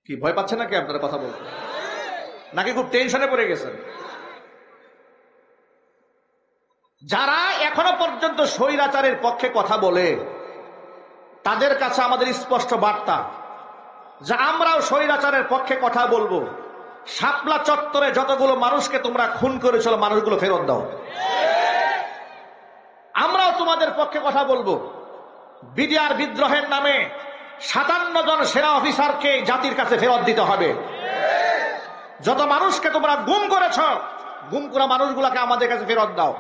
কি ভয় পাচ্ছেন নাকি আপনারা কথা বলতে, নাকি খুব টেনশনে পড়ে গেছেন? যারা এখনো পর্যন্ত স্বৈরাচারের পক্ষে কথা বলে তাদের কাছে আমাদের স্পষ্ট বার্তা যে আমরাও স্বৈরাচারের পক্ষে কথা বলবো। শাপলা চত্বরে যতগুলো মানুষকে তোমরা খুন করেছিল মানুষগুলো ফেরত দাও। আমরাও তোমাদের পক্ষে কথা বলবো। বিডিআর বিদ্রোহের নামে 57 জন সেনা অফিসারকে জাতির কাছে ফেরত দিতে হবে। যত মানুষকে তোমরা গুম করেছ, গুম করা মানুষগুলোকে আমাদের কাছে ফেরত দাও।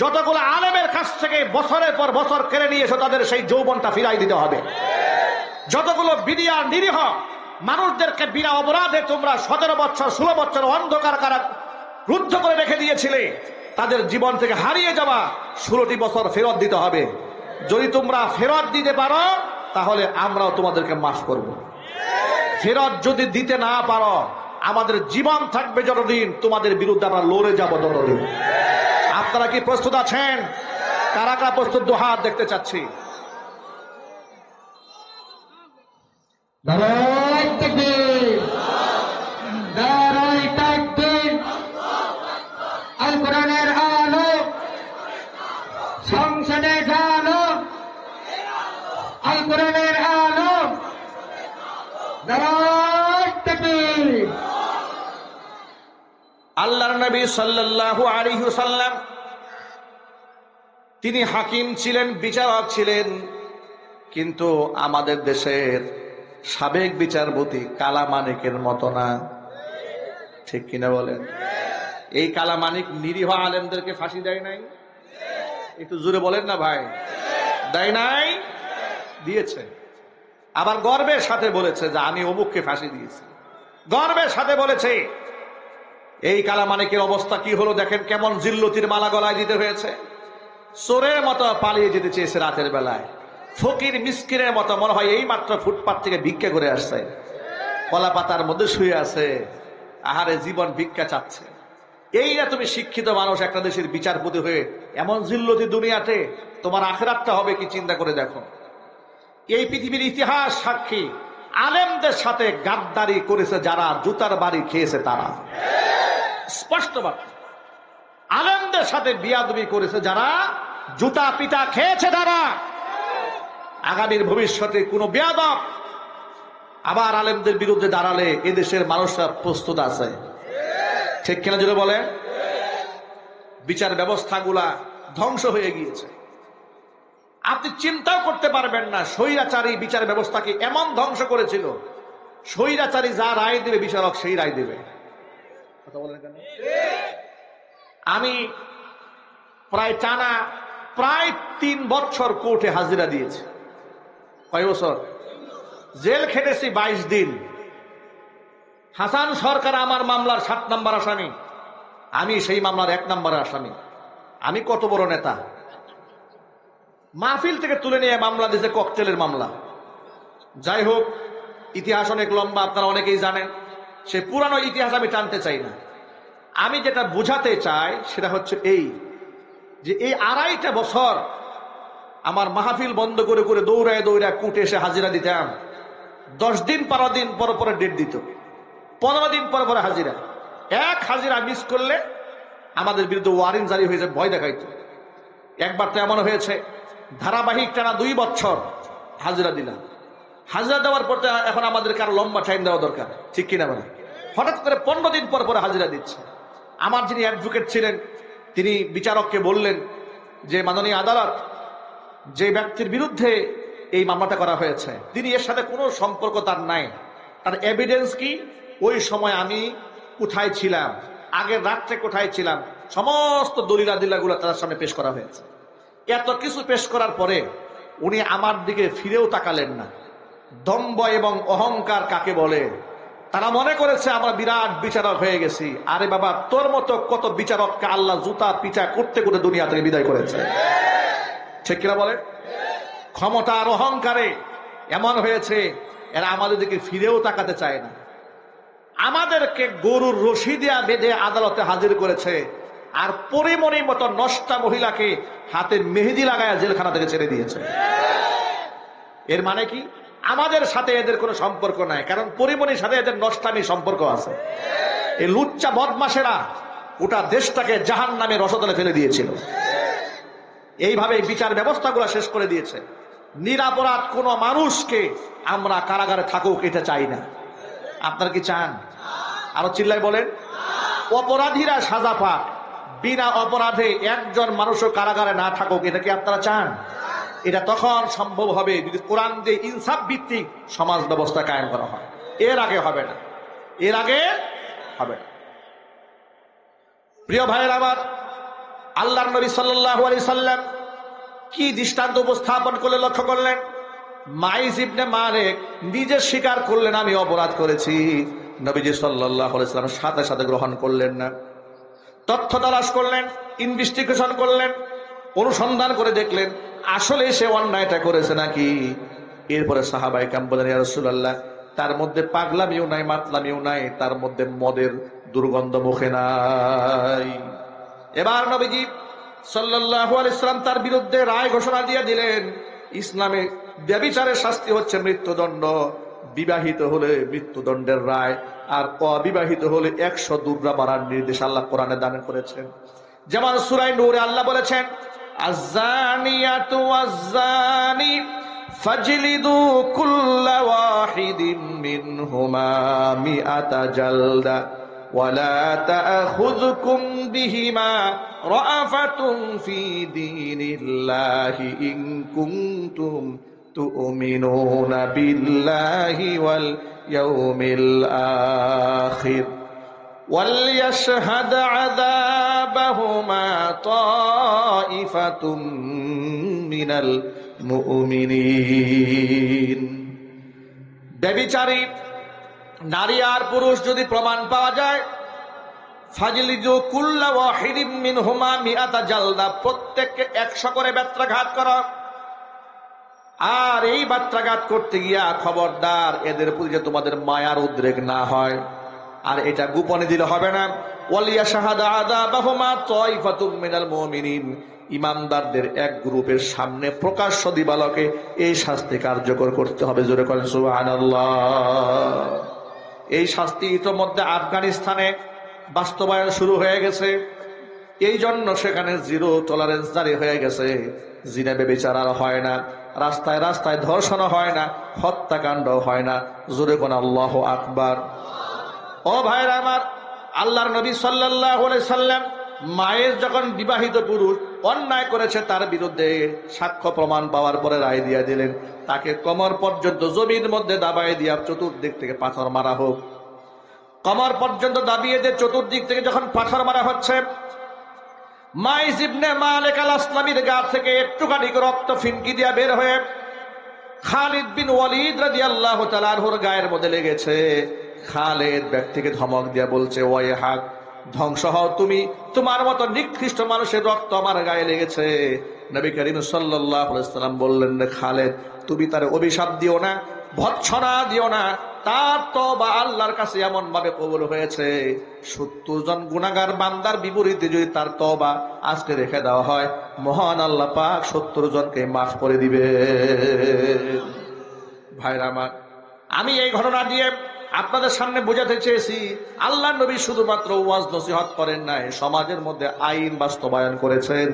যতগুলো আলেমের কাছ থেকে বছরের পর বছর কেড়ে নিয়ে এসো তাদের সেই যৌবনটা ফিরাই দিতে হবে। যতগুলো বিডিআর নিরীহ মানুষদেরকে বিনা অপরাধে তোমরা 17 বছর 16 বছর অন্ধকার কারা রুদ্ধ করে রেখে দিয়েছিলে, তাদের জীবন থেকে হারিয়ে যাওয়া 16টি বছর ফেরত দিতে হবে। যদি তোমরা ফেরত দিতে পারো তাহলে আমরাও তোমাদেরকে মাফ করব। ফেরত যদি দিতে না পারো আমাদের জীবন থাকবে যতদিন, তোমাদের বিরুদ্ধে আমরা লড়ে যাব ততদিন। আপনারা কি প্রস্তুত আছেন? কারা কারা প্রস্তুত? দু হাত দেখতে চাচ্ছি। আল কোরআনের আলো সংসদে ঢালো, আল কোরআনের আলো। আল্লাহর নবী সাল্লাল্লাহু আলাইহি ওয়াসাল্লাম তিনি হাকিম ছিলেন, বিচারক ছিলেন, কিন্তু আমাদের দেশের সাবেক বিচারপতি কালামানিকের মতো না। ঠিক কিনা বলেন? এই কালামানিক নিরীহ আলেমদেরকে ফাঁসি দেয় নাই? একটু জোরে বলেন না ভাই। দেয় নাই? দিয়েছে। আবার গর্বের সাথে বলেছে যে আমি অমুককে ফাঁসি দিয়েছি। গর্বের সাথে বলেছে। এই কালামানিকের অবস্থা কি হলো দেখেন, কেমন জিল্লতির মালা গলায় দিতে হয়েছে। চোরের মতো পালিয়ে যেতে চেয়েছে রাতের বেলায়। ফকির মিসকিনের মতো মনে হয় এই মাত্র ফুটপাত থেকে ভিক্ষা করে আসছে, কলা পাতার মধ্যে শুয়ে আছে, আহারে জীবন ভিক্ষা চাচ্ছে। এই না তুমি শিক্ষিত মানুষ একটা দেশের বিচারপতি হয়ে এমন জিল্লতি দুনিয়াতে, তোমার আখিরাতটা হবে কি চিন্তা করে দেখো। এই পৃথিবীর ইতিহাস সাক্ষী, আলেমদের সাথে গাদ্দারি করেছে যারা, জুতার বাড়ি খেয়েছে তারা। স্পষ্ট বার্তা। আলেমদের সাথে বিয়াদবি করেছে যারা, জুতা পিটা খেয়েছে তারা। আগামীর ভবিষ্যতে কোন বেয়াদব আবার আলেমদের বিরুদ্ধে দাঁড়ালে এদেশের মানুষরা প্রস্তুত আছে। ঠিক কিনা জুড়ে বলে? বিচার ব্যবস্থাগুলা ধ্বংস হয়ে গিয়েছে। আপনি চিন্তাও করতে পারবেন না স্বৈরাচারী বিচার ব্যবস্থাকে এমন ধ্বংস করেছিল। স্বৈরাচারী যা রায় দেবে বিচারক সেই রায় দেবে। কথা বলেন কেন? আমি প্রায় 3 বছর কোর্টে হাজিরা দিয়েছি। কয় বছর? জেল খেটেছি 22 দিন। হাসান সরকার আমার মামলার 7 নম্বর আসামি, আমি সেই মামলার 1 নম্বরের আসামি। আমি কত বড় নেতা! মাহফিল থেকে তুলে নিয়ে মামলা দিয়েছে, ককটেলের মামলা। যাই হোক, ইতিহাস অনেক লম্বা, আপনারা অনেকেই জানেন। সে পুরানো ইতিহাস আমি টানতে চাই না। আমি যেটা বুঝাতে চাই সেটা হচ্ছে এই যে এই 2.5 বছর আমার মাহফিল বন্ধ করে করে দৌড়ায় দৌড়ায় কোর্টে এসে হাজিরা দিতাম। 10 দিন 12 দিন পর পরে ডেট দিত, 15 দিন পর পরে হাজিরা। এক হাজিরা মিস করলে আমাদের বিরুদ্ধে ওয়ারেন্ট জারি হয়ে যায়, ভয় দেখাইতো। একবার তো এমন হয়েছে ধারাবাহিক টানা 2 বছর হাজিরা দিলাম। হাজিরা দেওয়ার পর এখন আমাদের কারো লম্বা টাইম দেওয়া দরকার, ঠিক কিনা বলে? হঠাৎ করে 15 দিন পর পরে হাজিরা দিচ্ছে। আমার যিনি অ্যাডভোকেট ছিলেন তিনি বিচারককে বললেন যে মাননীয় আদালত, যে ব্যক্তির বিরুদ্ধে এই মামলাটা করা হয়েছে তিনি এর সাথে কোনো সম্পর্ক তার নাই, তার এভিডেন্স কি, ওই সময় আমি কোথায় ছিলাম, আগের রাত্রে কোথায় ছিলাম, সমস্ত দলিলাদিল্লাগুলো তার সামনে পেশ করা হয়েছে। এত কিছু পেশ করার পরে উনি আমার দিকে ফিরেও তাকালেন না। দম্ভ এবং অহংকার কাকে বলে? তারা মনে করেছে আমরা বিরাট বিচারক হয়ে গেছি। আরে বাবা, তোর মতো কত বিচারককে আল্লাহ জুতা পিটা করতে করতে দুনিয়া থেকে বিদায় করেছে। ঠিক কিনা বলে? ক্ষমতার অহংকারে এমন হয়েছে এরা আমাদের দিকে ফিরেও তাকাতে চায় না। আমাদেরকে গরুর রশি দিয়া বেঁধে আদালতে হাজির করেছে, আর পরিমণির মতো নষ্টা মহিলাকে হাতে মেহেদি লাগায় জেলখানা থেকে ছেড়ে দিয়েছে। এর মানে কি? আমাদের সাথে এদের কোনো সম্পর্ক নাই, কারণ পরিমণির সাথে এদের নষ্টামি সম্পর্ক আছে। এই লুচ্চা বদমাশেরা গোটা দেশটাকে জাহান্নামে রসতলে ফেলে দিয়েছিল। এইভাবে বিচার ব্যবস্থাগুলো শেষ করে দিয়েছে। নিরাপরাধ কোন মানুষকে আমরা কারাগারে থাকুক এটা চাই না। আপনারা কি চান? আরো চিল্লাই বলেন। অপরাধীরা সাজা পাক, বিনা অপরাধে একজন মানুষও কারাগারে না থাকুক, এটা কি আপনারা চান? এটা তখন সম্ভব হবে যদি কোরআন দিয়ে ইনসাফ ভিত্তিক সমাজ ব্যবস্থা কায়েম করা হয়। এর আগে হবে না, এর আগে হবে না। প্রিয় ভাইয়ের আমার, আল্লাহর নবী সাল্লাল্লাহু আলাইহি সাল্লাম কি দৃষ্টান্ত উপস্থাপন করলে লক্ষ্য করলেন? মাইজ ইবনে মালিক নিজে স্বীকার করলেন আমি অপরাধ করেছি। নবীজি সাল্লাল্লাহু আলাইহি সাল্লাম সাথে সাথে গ্রহণ করলেন না, তথ্য তালাশ করলেন, ইনভেস্টিগেশন করলেন, অনুসন্ধান করে দেখলেন আসলে সে অন্যায়টা করেছে নাকি। এরপরে সাহাবায়ে কেরাম বলেন, ইয়া রাসূলুল্লাহ, তার মধ্যে পাগলামিও নাই, মাতলামিও নাই, তার মধ্যে মদের দুর্গন্ধ মুখে নাই। এবার নবীজি সাল্লাল্লাহু আলাইহি সাল্লাম তার বিরুদ্ধে রায় ঘোষণা দিয়ে দিলেন, ইসলামে ব্যভিচারের শাস্তি হচ্ছে মৃত্যুদণ্ড। বিবাহিত হলে মৃত্যুদণ্ডের রায়, আর অবিবাহিত হলে 100 দুর্রা মারার নির্দেশ আল্লাহ কোরআনে দান করেছেন। যেমন সূরা নূরে আল্লাহ বলেছেন, আয-যানিয়াতু ওয়াজ-যানি ফাজলিদু কুল্লা ওয়াহিদিম মিনহুমা মিআতা জালদা ওয়ালা তা'খুযুকুম বিহিমা রা'ফাতুন ফি দীনিল্লাহি ইন কুনতুম তু'মিনুনা বিল্লাহি ওয়াল ইয়াউমিল আখির ওয়ালইয়াশহাদ আযাবাহুমা তা'iফাতুম মিনাল মুমিনিন। ব্যভিচারী নারী আর পুরুষ যদি প্রমাণ পাওয়া যায়, ফাজলিদু কুল্লা ওয়াহিদিম মিনহুমা মিআতা জালদা, প্রত্যেককে 100 করে বেত্রাঘাত করা। আর এই বেত্রাঘাত করতে গিয়া খবরদার এদের প্রতি যে তোমাদের মায়ার উদ্রেক না হয়, আর এটা গোপনে দিলে হবে না। ওয়ালিয়াশহাদা আযাবাহুমা তা'iফাতুম মিনাল মুমিনিন, ইমানদারদের এক গ্রুপের সামনে প্রকাশ্য দিবালকে এই শাস্তি কার্যকর করতে হবে। জোরে করেন সুবহানাল্লাহ। এই শাস্তি ইতোমধ্যে আফগানিস্তানে বাস্তবায়ন শুরু হয়ে গেছে। এই জন্য সেখানে 0 টলারেন্স জারি হয়ে গেছে। জিনা ব্যভিচার আর হয় না, রাস্তায় রাস্তায় ধর্ষণ হয় না, হত্যাকাণ্ড হয় না। জোরে কোন আল্লাহু আকবার। ও ভাইরা আমার, আল্লাহর নবী সাল্লাল্লাহু আলাইহি সাল্লাম মায়ের যখন বিবাহিত পুরুষ অন্যায় করেছে তার বিরুদ্ধে সাক্ষ্য প্রমাণ পাওয়ার পরে রায় দিয়ে দিলেন, তাকে কোমর পর্যন্ত জমির মধ্যে দাবায় দিয়া চতুর্দিক থেকে পাথর মারা হোক। কোমর পর্যন্ত দাবিয়ে দিয়ে চতুর্দিক থেকে যখন পাথর মারা হচ্ছে, মাইজ ইবনে মালিক আল আসলামীর গা থেকে একটুখানি রক্ত ফিনকি দিয়া বের হয়ে খালিদ বিন ওয়ালিদ রাদিয়াল্লাহু তাআলা আনহুর গায়ের মধ্যে লেগেছে। খালিদ ব্যক্তিকে ধমক দিয়া বলছে, ওয়াই হাক, ধ্বংস হও তুমি, তোমার মতো নিকৃষ্ট মানুষের রক্ত আমার গায়ে লেগেছে। নবী করিম সাল্লাল্লাহু আলাইহি সাল্লাম বললেন, খালিদ তুমি তার অভিশাপ দিও না, ভৎসনা দিও না, তার তওবা আল্লাহর কাছে এমন ভাবে কবুল হয়েছে 70 জন গুনাহগার বান্দার বিপরীতে যদি তার তওবা আজকে রেখে দেওয়া হয়, মহান আল্লাহ পাক 70 জনকে মাফ করে দিবে। ভাইরা আমার, আমি এই ঘটনা দিয়ে আপনাদের সামনে বোঝাতে চেয়েছি, আল্লাহ নবী শুধুমাত্র ওয়াজ নসিহত করেন নাই, সমাজের মধ্যে আইন বাস্তবায়ন করেছেন।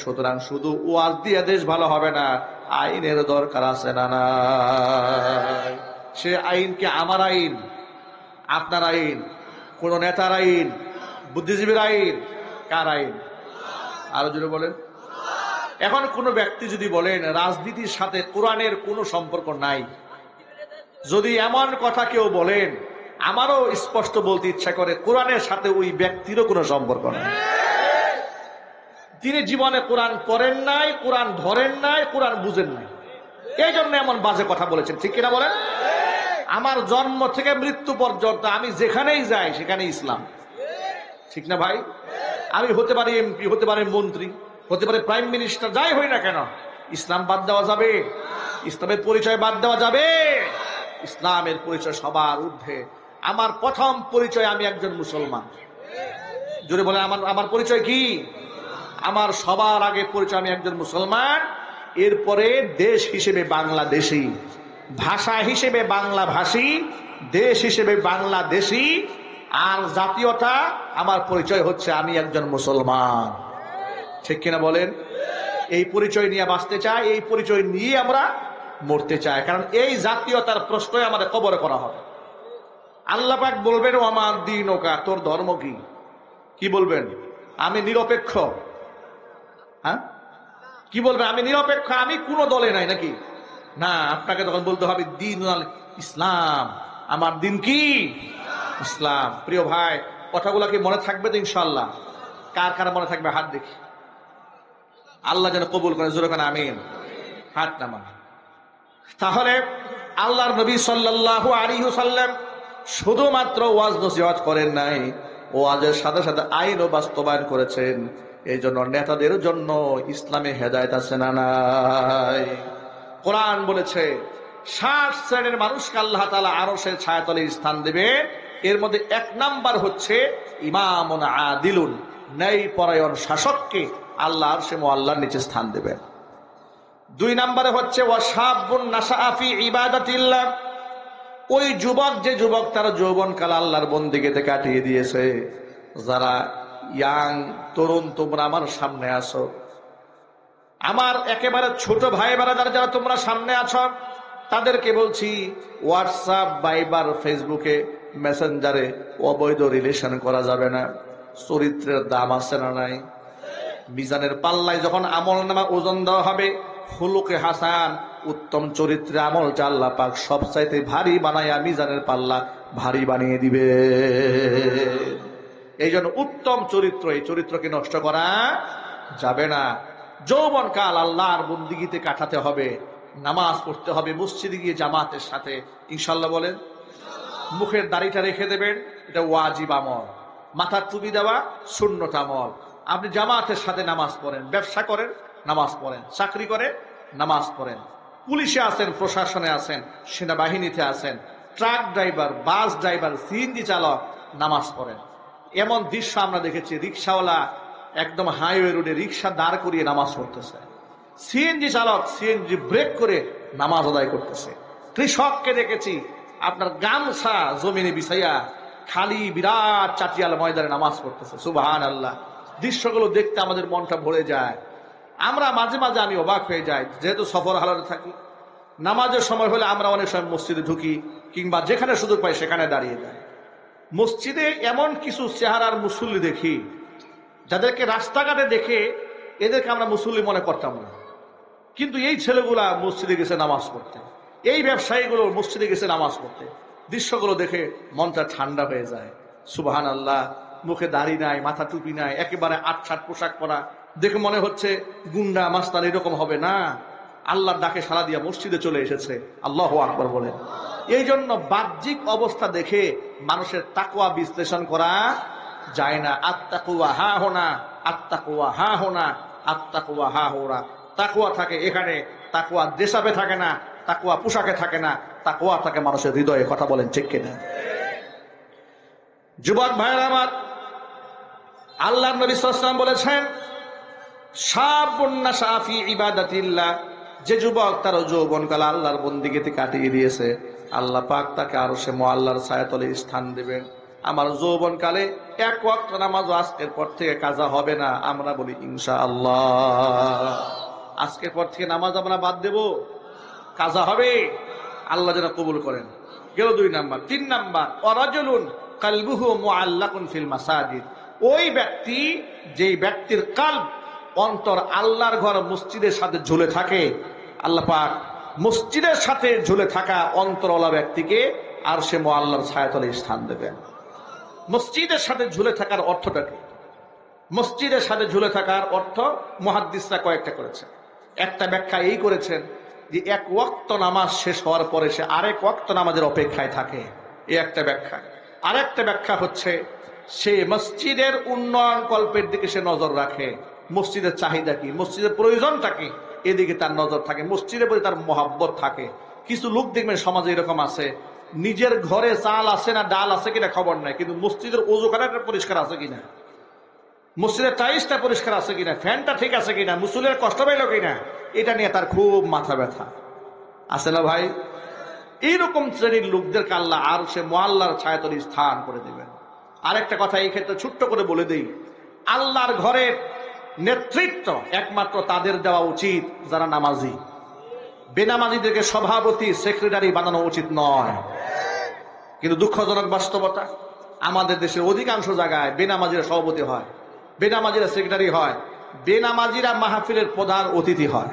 সুতরাং শুধু ওয়াজ দিয়ে দেশ ভালো হবে না, আইনের দরকার আছে না নাই? সে আইন কি আমার আইন, আপনার আইন, কোন নেতার আইন, বুদ্ধিজীবীর আইন, কার আইন? আরো জোরে বলেন। এখন কোন ব্যক্তি যদি বলেন রাজনীতির সাথে কোরআনের কোনো সম্পর্ক নাই, যদি এমন কথা কেউ বলেন, আমারও স্পষ্ট বলতে ইচ্ছা করে কোরআনের সাথে ওই ব্যক্তিরও কোনো সম্পর্ক নাই। তিনি জীবনে কোরআন পড়েন নাই, কোরআন ধরেন নাই, কোরআন বুঝেন নাই, এই জন্য এমন বাজে কথা বলেছেন। ঠিক কিনা বলেন? আমার জন্ম থেকে মৃত্যু পর্যন্ত আমি যেখানেই যাই সেখানে ইসলাম। ঠিক না ভাই? আমি হতে পারি এমপি, হতে পারি মন্ত্রী, হতে পারে প্রাইম মিনিস্টার, যাই হই না কেন, ইসলাম বাদ দেওয়া যাবে? ইসলামের পরিচয় বাদ দেওয়া যাবে? ইসলামের পরিচয় সবার ঊর্ধ্বে। আমার প্রথম পরিচয় আমি একজন মুসলমান। জোরে বলে, আমার পরিচয় কি? আমার সবার আগে পরিচয় আমি একজন মুসলমান, এরপরে দেশ হিসেবে বাংলাদেশী। ভাষা হিসেবে বাংলা ভাষী, দেশ হিসেবে বাংলাদেশী, আর জাতীয়তা আমার পরিচয় হচ্ছে আমি একজন মুসলমান। ঠিক কিনা বলেন? এই পরিচয় নিয়ে বাঁচতে চাই, এই পরিচয় নিয়ে আমরা মরতে চাই, কারণ এই জাতীয়তার প্রশ্নই আমাদের কবরে করা হবে। আল্লাহ পাক বলবেন ওমা দীনুকা, তোর ধর্ম কি? কি বলবেন? আমি নিরপেক্ষ। হ্যাঁ, কি বলবেন? আমি নিরপেক্ষ, আমি কোন দলে নাই নাকি? না, আপনাকে তখন বলতে হবে দিন ইসলাম, আমার দিন কি? ইসলাম। প্রিয় ভাই, কথাগুলো কি মনে থাকবে তো ইনশাল্লাহ? কার কার মনে থাকবে হাত দেখি। আল্লাহ যেন কবুল করেন, জোরে কান আমিন। হাত নামান। তাহলে আল্লাহর নবী সাল্লাল্লাহু আলাইহি ওয়াসাল্লাম শুধুমাত্র ওয়াজ নসিহত করেন নাই, ওয়াজের সাথে সাথে আইনও বাস্তবায়ন করেছেন। এই জন্য নেতাদের জন্য ইসলামে হেদায়েত আছে না নাই? কোরআন বলেছে 60 শ্রেণীর মানুষকে আল্লাহ তাআলা আরশের ছায়াতলে স্থান দেবে। এর মধ্যে 1 নাম্বার হচ্ছে ইমামুন আদিলুন, ন্যায় পরায়ণ শাসককে আল্লাহ আরশে মুআল্লার নিচে স্থান দেবেন। 2 নম্বরে হচ্ছে ওয়াশাবুন নাশআ ফি ইবাদাতিল্লাহ, ওই যুবক, যে যুবক তার যৌবনকাল আল্লাহর বন্দেগীতে কাটিয়ে দিয়েছে। যারা ইয়াং তরুণ, তোমরা আমার সামনে আসো, আমার একেবারে ছোট ভাই বারাদার যারা তোমরা সামনে আছো, তাদেরকে বলছি হোয়াটসঅ্যাপ, ভাইবার, ফেসবুকে, মেসেঞ্জারে অবৈধ রিলেশন করা যাবে না। চরিত্রের দাম আছে না নাই? মিজানের পাল্লায় যখন আমল নামা ওজন দেওয়া হবে, খুলুকে হাসান, উত্তম চরিত্রে আমলটা আল্লাহ পাক সবচাইতে ভারী বানায়া মিজানের পাল্লা ভারী বানিয়ে দিবে। এই জন্য উত্তম চরিত্র, এই চরিত্রকে নষ্ট করা যাবে না। যৌবন কাল আল্লাহর বন্দিগিতে কাটাতে হবে, নামাজ পড়তে হবে মসজিদে গিয়ে জামাতের সাথে, ইনশাল্লাহ বলেন। মুখের দাড়িটা রেখে দেবেন, এটা ওয়াজিব আমল। মাথার টুপি দেওয়া সুন্নত আমল। আপনি জামাতের সাথে নামাজ পড়েন, ব্যবসা করেন নামাজ পড়েন, চাকরি করে নামাজ পড়েন, পুলিশে আছেন, প্রশাসনে আছেন, সেনাবাহিনীতে আছেন, truck driver, bus driver, CNG চালক, নামাজ পড়েন। এমন দৃশ্য আমরা দেখেছি, রিক্সাওয়ালা একদম হাইওয়ে রোডে রিক্সা দাঁড় করিয়ে নামাজ পড়তেছে, সিএনজি চালক সিএনজি ব্রেক করে নামাজ আদায় করতেছে। কৃষককে দেখেছি আপনার গামছা জমিনে বিছাইয়া খালি বিরাট চাটিয়াল ময়দানে নামাজ পড়তেছে। সুবহানাল্লাহ। দৃশ্যগুলো দেখতে আমাদের মনটা ভরে যায়। আমরা মাঝে মাঝে আমি অবাক হয়ে যাই, যেহেতু সফর হালাতে থাকি, নামাজের সময় হলে আমরা অনেক সময় মসজিদে ঢুকি, কিংবা যেখানে সুযোগ পাই সেখানে দাঁড়িয়ে যাই। মসজিদে এমন কিছু চেহারার মুসল্লি দেখি, যাদেরকে রাস্তাঘাটে দেখে এদেরকে আমরা মুসল্লি মনে করতাম না, কিন্তু এই ছেলেগুলা মসজিদে গেছে নামাজ পড়তে, এই ব্যবসায়ীগুলো মসজিদে গেছে নামাজ পড়তে। দৃশ্যগুলো দেখে মনটা ঠান্ডা হয়ে যায়। সুবহানাল্লাহ। মুখে দাড়ি নাই, মাথা টুপি নাই, একেবারে আটসাট পোশাক পরা, দেখে মনে হচ্ছে গুন্ডা মাস্তান, এরকম হবে না। আল্লাহর ডাকে সাড়া দিয়া মসজিদে চলে এসেছে। আল্লাহু আকবার বলেন। এই জন্য বাহ্যিক অবস্থা দেখে মানুষের তাকওয়া বিশ্লেষণ করা যায় না। আত্তাকুয়া হা হোনা, আত্তাকুয়া হা হোনা, আত্তাকুয়া হা হোরা। তাকওয়া থাকে এখানে, তাকওয়া দেশাবে থাকে না, তাকওয়া পোশাকে থাকে না, তাকওয়া থাকে মানুষের হৃদয়ে। কথা বলেন ঠিক কিনা? যুবক ভাইরা আমার, আল্লাহর নবী সাল্লাল্লাহু আলাইহি ওয়াসাল্লাম বলেছেন শাবুন নাশা ফি ইবাদাতিল্লাহ, যে যুবক তার যৌবনকাল আল্লাহর বন্দেগীতে কাটিয়ে দিয়েছে, আল্লাহ পাক তাকে আরশে মুআল্লার ছায়াতলে স্থান দেবেন। আমার যৌবনকালে 1 ওয়াক্ত নামাজ আজকের পর থেকে কাজা হবে না। আমরা বলি ইনশাআল্লাহ। আজকের পর থেকে নামাজ আমরা বাদ দেব, কাজা হবে। আল্লাহ যেন কবুল করেন। গেল 2 নাম্বার। 3 নাম্বার ওয়ারাজুলুন কালবুহু মুআল্লাকুন ফিল মাসাজিদ, ওই ব্যক্তি, যেই ব্যক্তির কাল্ব, অন্তর আল্লাহর ঘর মসজিদের সাথে ঝুলে থাকে, আল্লাহ পাক মসজিদের সাথে ঝুলে থাকা অন্তরওয়ালা ব্যক্তিকে আরশে মুআল্লার ছায়াতলে স্থান দেবেন। মসজিদের সাথে ঝুলে থাকার অর্থটা কি? মসজিদের সাথে ঝুলে থাকার অর্থ মুহাদ্দিসরা কয়েকটা করেছেন। একটা ব্যাখ্যা এই করেছেন যে 1 ওয়াক্ত নামাজ শেষ হওয়ার পরে সে আরেক ওয়াক্ত নামাজের অপেক্ষায় থাকে, এই একটা ব্যাখ্যা। আরেকটা ব্যাখ্যা হচ্ছে সে মসজিদের উন্নয়ন কল্পের দিকে সে নজর রাখে, মসজিদের চাহিদা কি, মসজিদের প্রয়োজনটা কি, এদিকে তার নজর থাকে, মসজিদের প্রতি তার মহাব্বত থাকে। কিছু লোক দেখবেন সমাজে এরকম আছে, নিজের ঘরে চাল আছে না ডাল আছে কিনা খবর নাই, কিন্তু মসজিদের ওযুখানাটা পরিষ্কার আছে কিনা, মসজিদের টাইলসটা পরিষ্কার আছে কিনা, ফ্যানটা ঠিক আছে কিনা, মুসল্লির কষ্ট পাইল কিনা, এটা নিয়ে তার খুব মাথা ব্যথা। আছে না ভাই? এইরকম শ্রেণীর লোকদেরকে আল্লাহ আর সে মুআল্লার ছায়াতলে স্থান করে দেবেন। আরেকটা কথা এই ক্ষেত্রে ছোট্ট করে বলে দেই, আল্লাহর ঘরের নেতৃত্ব একমাত্র তাদের দেওয়া উচিত যারা নামাজি। বেনামাজিদেরকে সভাপতি সেক্রেটারি বানানো উচিত নয়। কিন্তু দুঃখজনক বাস্তবতা, আমাদের দেশের অধিকাংশ জায়গায় বেনামাজিরা সভাপতি হয়, বেনামাজিরা সেক্রেটারি হয়, বেনামাজিরা মাহফিলের প্রধান অতিথি হয়।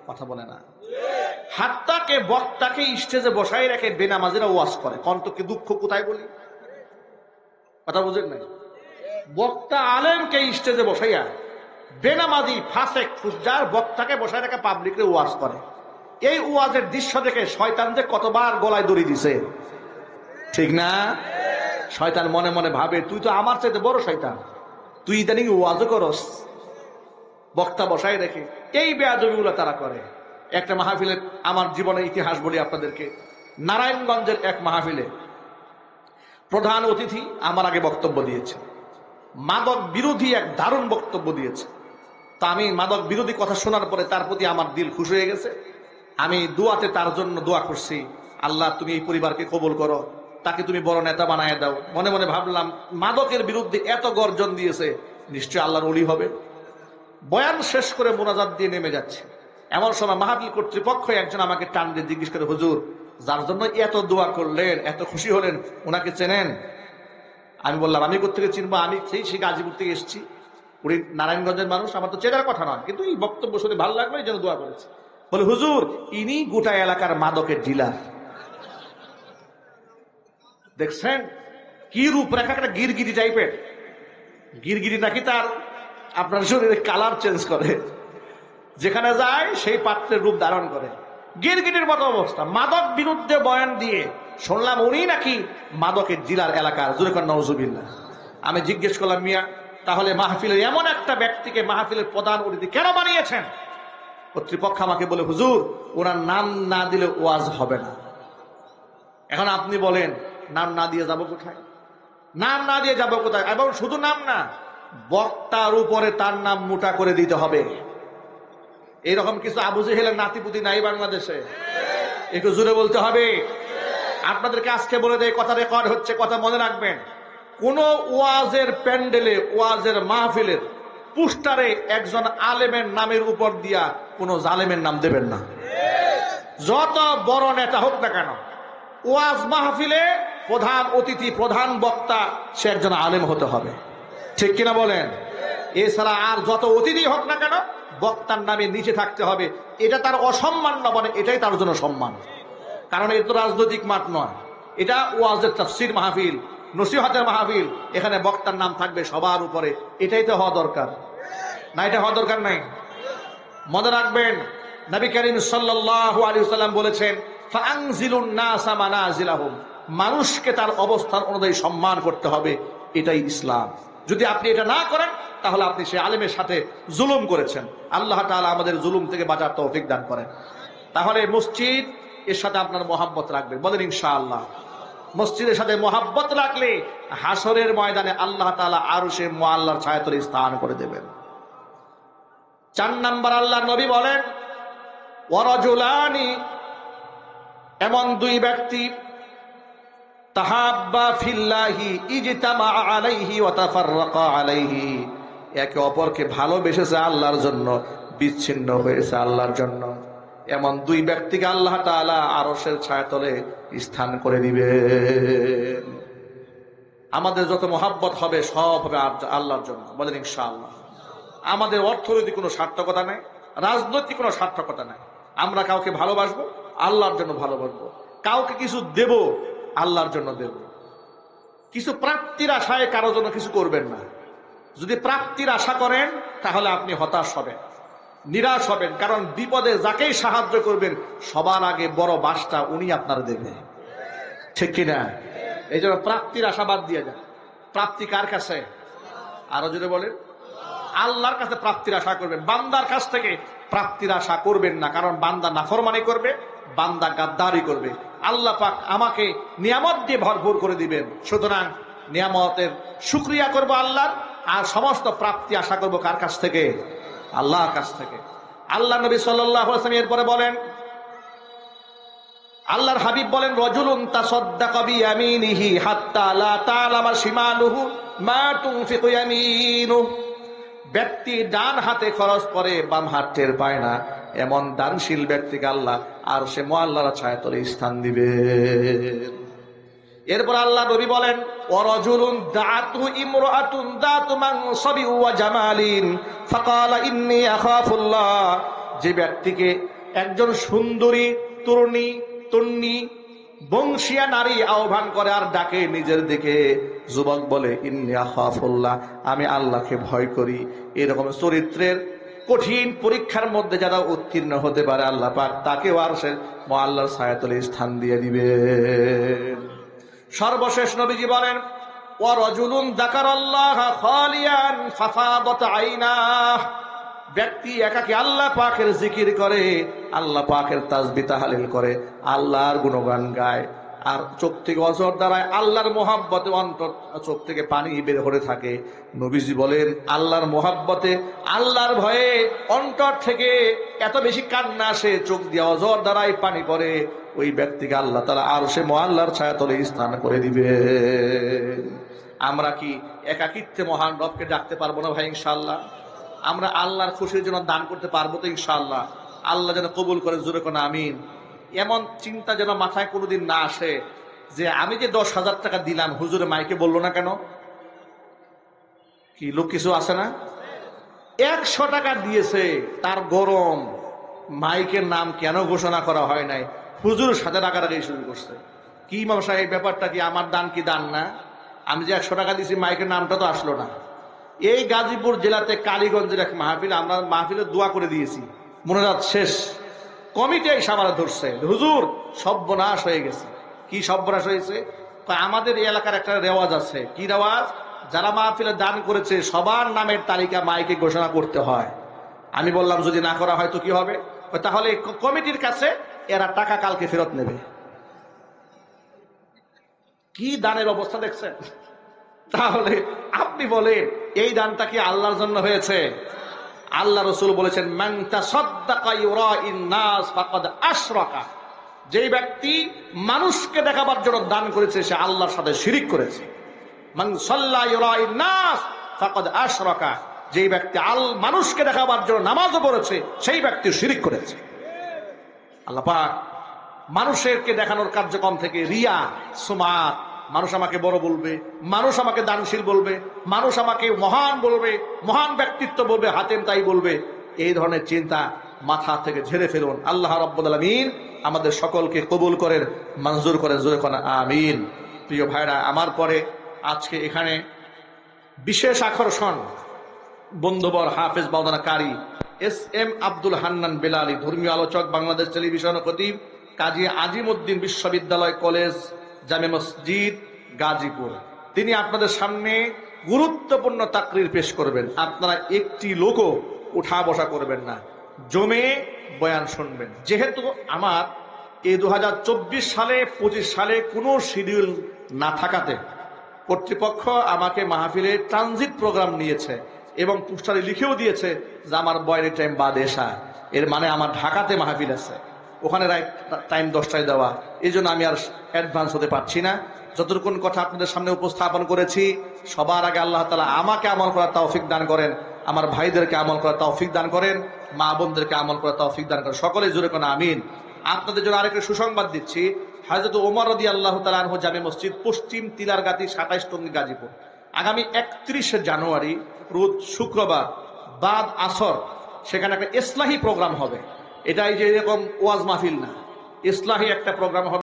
কথা বলে না, হাত্তাকে বক্তাকে স্টেজে বসাই রেখে বেনামাজিরা ওয়াজ করে। কন্তকে দুঃখ কোথায় বলি, কথা বুঝেন নাই? বক্তা আলেমকে স্টেজে বসাইয়া বেনামাজি ফাসেক ফুজ্জার বক্তাকে বসাই রেখে পাবলিকরে ওয়াজ করে। এই ওয়াজের দৃশ্য দেখে শয়তান যে কতবার গলায় দড়ি দিছে, ঠিক না? শয়তান মনে মনে ভাবে তুই তো আমার চাইতে বড় শয়তান, তুই ইদানিং ওয়াজও করস বক্তা বসাই রেখে। এই বেয়াদবিগুলো তারা করে। একটা মাহফিলে, আমার জীবনের ইতিহাস বলি আপনাদেরকে, নারায়ণগঞ্জের এক মাহফিলে প্রধান অতিথি আমার আগে বক্তব্য দিয়েছে, মাদক বিরোধী এক দারুণ বক্তব্য দিয়েছে। তা আমি মাদক বিরোধী কথা শোনার পরে তার প্রতি আমার দিল খুশ হয়ে গেছে। আমি দুয়াতে তার জন্য দোয়া করছি, আল্লাহ তুমি এই পরিবারকে কবুল করো, তাকে তুমি বড় নেতা বানায় দাও। মনে মনে ভাবলাম মাদকের বিরুদ্ধে এত গর্জন দিয়েছে, নিশ্চয়ই আল্লাহর ওলি হবে। বয়ান শেষ করে মোনাজাত দিয়ে নেমে যাচ্ছে, এমন সময় মাহফিল কর্তৃপক্ষ একজন আমাকে টান দিয়ে জিজ্ঞেস করে, হুজুর যার জন্য এত দোয়া করলেন, এত খুশি হলেন, ওনাকে চেনেন? আমি বললাম আমি কোথেকে চিনবো, আমি সেই গাজীপুর থেকে এসেছি, উনি নারায়ণগঞ্জের মানুষ, আমার তো চেনার কথা নয়, কিন্তু এই বক্তব্য শুনে ভালো লাগলো এই জন্য দোয়া করেছি। বলে হুজুর ইনি গোটা এলাকার মাদকের ডিলার। দেখছেন কি রূপরেখা, একটা গিরগিরি টাইপের। গিরগিরি নাকি তার আপনার শরীরে কালার চেঞ্জ করে, যেখানে যায় সেই পাত্রের রূপ ধারণ করে। গিরগিটির মতো অবস্থা। মাদক বিরুদ্ধে বয়ান দিয়ে শুনলাম উনি নাকি মাদকের ডিলার এলাকার। জোরে কর নাউজুবিল্লাহ। আমি জিজ্ঞেস করলাম, মিয়া তাহলে মাহফিলের এমন একটা ব্যক্তিকে মাহফিলের প্রধান অতিথি কেন বানিয়েছেন? কর্তৃপক্ষ আমাকে বলে, হুজুর ওনার নাম না দিলে ওয়াজ হবে না। এখন আপনি বলেন নাম না দিয়ে যাব কোথায়? নাম না দিয়ে যাব কোথায়? এবং শুধু নাম না, বক্তার উপরে তার নাম মোটা করে দিতে হবে। এইরকম কিছু আবু জেহেলের নাতিপুতি নাই বাংলাদেশে? একটু জোরে বলতে হবে। আপনাদেরকে আজকে বলে দেয়, কথা রেকর্ড হচ্ছে, কথা মনে রাখবেন। কোন ওয়াজের প্যান্ডেলে, ওয়াজের মাহফিলের পোস্টারে একজন আলেমের নামের উপর দিয়া কোন জালেমের নাম দেবেন না, যত বড় নেতা হোক না কেন। ওয়াজ মাহফিলে প্রধান অতিথি, প্রধান বক্তা সে একজন আলেম হতে হবে, ঠিক কিনা বলেন? এছাড়া আর যত অতিথি হোক না কেন বক্তার নামে নিচে থাকতে হবে। এটা তার অসম্মান না, বলে এটাই তার জন্য সম্মান। কারণ এটা তো রাজনৈতিক মাঠ নয়, এটা ওয়াজের তাফসীর মাহফিল, নসিহতের মাহফিল। এখানে বক্তার নাম থাকবে সবার উপরে। এটাই তো হওয়া দরকার না? এটা হওয়া দরকার নাই? মনে রাখবেন, নবী করিম সাল্লাল্লাহু আলাইহি ওয়াসাল্লাম বলেছেন, ফাআনজিলুন নাসা মানাজিলাহুম, মানুষকে তার অবস্থান অনুযায়ী সম্মান করতে হবে। এটাই ইসলাম। যদি আপনি এটা না করেন তাহলে আপনি সেই আলেমের সাথে জুলুম করেছেন। আল্লাহ তাআলা আমাদের জুলুম থেকে বাঁচার তৌফিক দান করেন। তাহলে মসজিদ এর সাথে আপনার মহাব্বত রাখবেন, বলেন ইনশাআল্লাহ। মসজিদের সাথে মহাব্বত রাখলে হাসরের ময়দানে আল্লাহ তাআলা আরশে মুআল্লার ছায়াতলে স্থান করে দেবেন। 4 নাম্বার, আল্লাহর নবী বলেন, ওয়ারাজুলানি, এমন দুই ব্যক্তি, তাহাব্বা ফিল্লাহি ইজতামা আলাইহি ওয়া তাফাররাকা আলাইহি, একে অপরকে ভালোবেসেছে আল্লাহর জন্য, বিচ্ছিন্ন হয়েছে আল্লাহর জন্য। এমন দুই ব্যক্তিকে আল্লাহ তাআলা আরশের ছায়াতলে স্থান করে দিবেন। আমাদের যত মহাব্বত হবে সব হবে আল্লাহর জন্য, বলেন ইনশাআল্লাহ। আমাদের অর্থনৈতিক কোনো সার্থকতা নাই, রাজনৈতিক কোনো সার্থকতা নাই। আমরা কাউকে ভালোবাসবো আল্লাহর জন্য ভালোবাসবো, কাউকে কিছু দেব আল্লাহর জন্য দেব। কিছু প্রাপ্তির আশায় কারো জন্য কিছু করবেন না। যদি প্রাপ্তির আশা করেন তাহলে আপনি হতাশ হবেন, নিরাশ হবেন। কারণ বিপদে যাকেই সাহায্য করবেন সবার আগে বড় বাসটা উনি আপনার দেবে, ঠিক কিনা? এই জন্য প্রাপ্তির আশা বাদ দিয়ে যান। প্রাপ্তি কার কাছে? আরো জোরে বলেন, আল্লাহর কাছে প্রাপ্তির আশা করবেন। বান্দার কাছ থেকে প্রাপ্তির আশা করবেন না, কারণ বান্দা নাফরমানি করবে, বান্দা গাদ্দারি করবে। আল্লাহ পাক আমাকে নিয়ামত দিয়ে ভরপুর করে দিবেন, সুতরাং নিয়ামতের শুকরিয়া করব আল্লাহর, আর সমস্ত প্রাপ্তি আশা করব কার কাছ থেকে? আল্লাহর কাছ থেকে। আল্লাহ নবী সাল্লাল্লাহু আলাইহি ওয়াসাল্লাম এরপরে বলেন, আল্লাহর হাবিব বলেন, রজুলুন তাসাদ্দাকা বিয়ামিনিহি হাত্তা লা তা'লামা শিমালুহু মা তুনফিকু ইয়ামিনুহু। ব্যক্তি ডান হাতে খরচ করে, বাম হাত টের পায় না, এমন দানশীল ব্যক্তিকে আল্লাহ আরশে মুআল্লার ছায়াতলে স্থান দিবেন। এরপর আল্লাহ নবী বলেন, ওয়ারাজুলুন দাআতহু ইমরাআতুন দাতু মানসাবি ওয়া জামালিন ফাকালা ইন্নী আখাফুল্লাহ। যে ব্যক্তিকে একজন সুন্দরী তরুণী বংশীয়া নারী আহ্বান করে আর ডাকে নিজের দিকে, যুবক বলে ইন্নী আখাফুল্লাহ, আমি আল্লাহকে ভয় করি, এরকম চরিত্রের কঠিন পরীক্ষার মধ্যে যারা উত্তীর্ণ হতে পারে আল্লাহ পাক তাকেও আরশের মুআল্লার ছায়াতলে স্থান দিয়ে দিবেন। সর্বশেষ নবীজি বলেন, ওয়ারাজুলুন যাকারাল্লাহা খালিয়ান ফাফাদাত আইনাহু। ব্যক্তি একাকী আল্লাহ পাকের জিকির করে, আল্লাহ পাকের তাসবিহ তাহলিল করে, আল্লাহর গুণগান গায়, আর চোখ থেকে অজর দ্বারায় আল্লাহর মোহাব্বতে অন্তর চোখ থেকে পানি বের হতে থাকে। নবীজি বলেন, আল্লাহর মোহাব্বতে আল্লাহর ভয়ে অন্তর থেকে এত বেশি কান্না আসে, চোখ দিয়ে অজর দ্বারাই পানি পড়ে, ওই ব্যক্তিকে আল্লাহ তাআলা আরশে মুআল্লার ছায়াতলে স্থান করে দিবে। আমরা কি একাকিত্বে মহান রবকে ডাকতে পারবো না ভাই? ইনশাআল্লাহ আমরা আল্লাহর খুশির জন্য দান করতে পারবো তো? ইনশাআল্লাহ আল্লাহ যেন কবুল করে, জোরে কোন আমিন। এমন চিন্তা যেন মাথায় কোনোদিন না আসে যে আমি যে 10,000 টাকা দিলাম, হুজুরে মাইকে বললো না কেন? কি লোক কিছু আছে না? 100 টাকা দিয়েছে, তার গরম, মাইকের নাম কেন ঘোষণা করা হয় নাই, হুজুর সাথে রাগারাগি শুরু করছে। কি ইমাম সাহেব, ব্যাপারটা কি? আমার দান কি দান না? আমি যে 100 টাকা দিয়েছি, মাইকের নামটা তো আসলো না। এই গাজীপুর জেলাতে কালীগঞ্জের এক মাহফিল, আমরা মাহফিলে দোয়া করে দিয়েছি, মোনাজাত শেষ, কমিটি এসে আমার ধরছে, হুজুর সর্বনাশ হয়ে গেছে। কি সর্বনাশ হয়েছে? আমাদের এই এলাকার একটা রেওয়াজ আছে। কি রেওয়াজ? যারা মাহফিলে দান করেছে সবার নামের তালিকা মাইকে ঘোষণা করতে হয়। আমি বললাম, যদি না করা হয় তো কি হবে? তাহলে কমিটির কাছে এরা টাকা কালকে ফেরত নেবে। কি দানের অবস্থা দেখছেন? তাহলে আপনি বলেন, এই দানটা কি আল্লাহর জন্য হয়েছে? আল্লাহ রাসূল বলেছেন, মান তাসাদ্দাকা ইউরাইন নাস ফাকাদ আশরাকা। যে ব্যক্তি মানুষকে দেখাবার জন্য দান করেছে সে আল্লাহর সাথে শিরিক করেছে। মান সাল্লা ইউরাইন নাস ফাকাদ আশরাকা। যে ব্যক্তি মানুষকে দেখাবার জন্য নামাজও পড়েছে সেই ব্যক্তি শিরিক করেছে। আল্লাহ পাক মানুষকে দেখানোর কার্যক্রম থেকে রিয়া, সুমাত, মানুষ আমাকে বড় বলবে, মানুষ আমাকে দানশীল বলবে, মানুষ আমাকে মহান বলবে, মহান ব্যক্তিত্ব বলবে, হাতেম তাই বলবে, এই ধরনের চিন্তা মাথা থেকে ঝেড়ে ফেলুন। আল্লাহ রাব্বুল আলামিন আমাদের সকলকে কবুল করেন, মঞ্জুর করেন, জোরে কোন আমিন। প্রিয় ভাইরা, আমার পরে আজকে এখানে বিশেষ আকর্ষণ বন্ধুবর হাফেজ মাওলানা কারি এস.এম. আব্দুল হান্নান বেলালী, ধর্মীয় আলোচক, বাংলাদেশ টেলিভিশন খতিব, কাজী আজিমউদ্দিন বিশ্ববিদ্যালয় কলেজ, জামে মসজিদ, গাজীপুর। তিনি আপনাদের সামনে গুরুত্বপূর্ণ তাকরির পেশ করবেন। আপনারা একটি লোকও উঠা বসা করবেন না, জমে বয়ান শুনবেন। যেহেতু আমার এই 2024 সালে 25 সালে কোনো শিডিউল না থাকাতে কর্তৃপক্ষ আমাকে মাহফিলে ট্রানজিট প্রোগ্রাম নিয়েছে এবং পোস্টারে লিখেও দিয়েছে যে আমার বয়ানের টাইম বাদ এসা। এর মানে আমার ঢাকাতে মাহফিল আছে, ওখানে টাইম 10টায় দেওয়া। এই জন্য আমি আর অ্যাডভান্স হতে পারছি না। যতটুকু কথা আপনাদের সামনে উপস্থাপন করেছি, সবার আগে আল্লাহ তাআলা আমাকে আমল করার তৌফিক দান করেন, আমার ভাইদেরকে আমল করার তৌফিক দান করেন, মা বোনদেরকে আমল করার তৌফিক দান করেন, সকলে জোরে কোন আমিন। আপনাদের জন্য আরেকটা সুসংবাদ দিচ্ছি। হযরত ওমর রাদিয়াল্লাহু তাআলা আনহু জামে মসজিদ, পশ্চিম তিলারগাতি, 27 টঙ্গী, গাজীপুর, আগামী 31 জানুয়ারি রোজ শুক্রবার বাদ আসর সেখানে একটা ইসলাহি প্রোগ্রাম হবে। এটা এই যে এরকম ওয়াজ মাহফিল না, ইসলাহি একটা প্রোগ্রাম হবে।